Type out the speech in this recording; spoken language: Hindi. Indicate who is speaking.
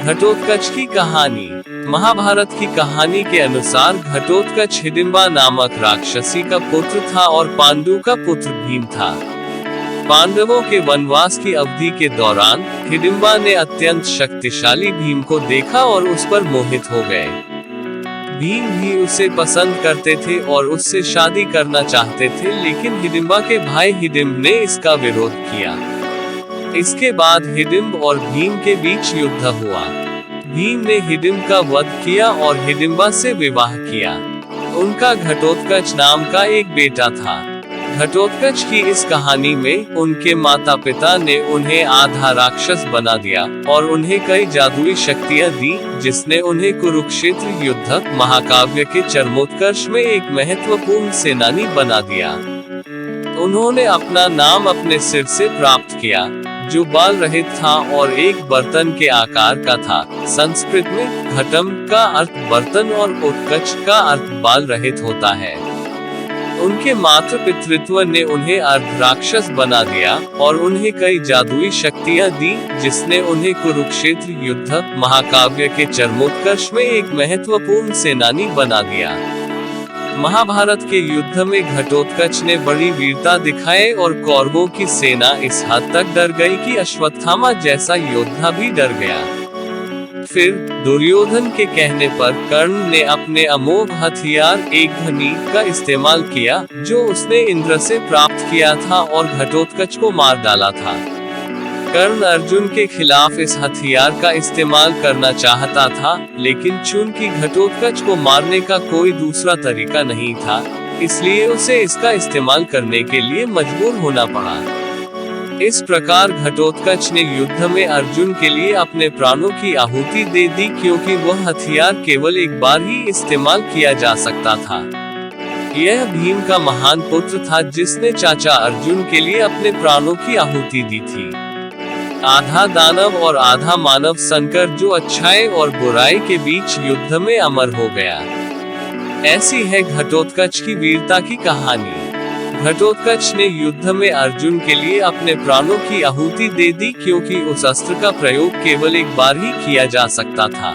Speaker 1: घटोत्कच की कहानी। महाभारत की कहानी के अनुसार घटोत्कच हिडिंबा नामक राक्षसी का पुत्र था और पांडु का पुत्र भीम था। पांडवों के वनवास की अवधि के दौरान हिडिंबा ने अत्यंत शक्तिशाली भीम को देखा और उस पर मोहित हो गए। भीम भी उसे पसंद करते थे और उससे शादी करना चाहते थे, लेकिन हिडिंबा के भाई हिडिंब ने इसका विरोध किया। इसके बाद हिडिंब और भीम के बीच युद्ध हुआ। भीम ने हिडिंब का वध किया और हिडिंबा से विवाह किया। उनका घटोत्कच नाम का एक बेटा था। घटोत्कच की इस कहानी में उनके माता पिता ने उन्हें आधा राक्षस बना दिया और उन्हें कई जादुई शक्तियां दी, जिसने उन्हें कुरुक्षेत्र युद्ध महाकाव्य के चरमोत्कर्ष में एक महत्वपूर्ण सेनानी बना दिया। उन्होंने अपना नाम अपने सिर से प्राप्त किया, जो बाल रहित था और एक बर्तन के आकार का था। संस्कृत में घटम का अर्थ बर्तन और उत्कच का अर्थ बाल रहित होता है। उनके मातृ पितृत्व ने उन्हें अर्ध राक्षस बना दिया और उन्हें कई जादुई शक्तियां दी, जिसने उन्हें कुरुक्षेत्र युद्ध महाकाव्य के चरमोत्कर्ष में एक महत्वपूर्ण सेनानी बना दिया। महाभारत के युद्ध में घटोत्कच ने बड़ी वीरता दिखाए और कौरवों की सेना इस हद तक डर गई कि अश्वत्थामा जैसा योद्धा भी डर गया। फिर दुर्योधन के कहने पर कर्ण ने अपने अमोघ हथियार एकघनी का इस्तेमाल किया, जो उसने इंद्र से प्राप्त किया था और घटोत्कच को मार डाला था। कर्ण अर्जुन के खिलाफ इस हथियार का इस्तेमाल करना चाहता था, लेकिन चूंकि घटोत्कच को मारने का कोई दूसरा तरीका नहीं था, इसलिए उसे इसका इस्तेमाल करने के लिए मजबूर होना पड़ा। इस प्रकार घटोत्कच ने युद्ध में अर्जुन के लिए अपने प्राणों की आहुति दे दी, क्योंकि वह हथियार केवल एक बार ही इस्तेमाल किया जा सकता था। यह भीम का महान पुत्र था, जिसने चाचा अर्जुन के लिए अपने प्राणों की आहुति दी थी। आधा दानव और आधा मानव संकर, जो अच्छाई और बुराई के बीच युद्ध में अमर हो गया। ऐसी है घटोत्कच की वीरता की कहानी। घटोत्कच ने युद्ध में अर्जुन के लिए अपने प्राणों की आहुति दे दी, क्योंकि उस अस्त्र का प्रयोग केवल एक बार ही किया जा सकता था।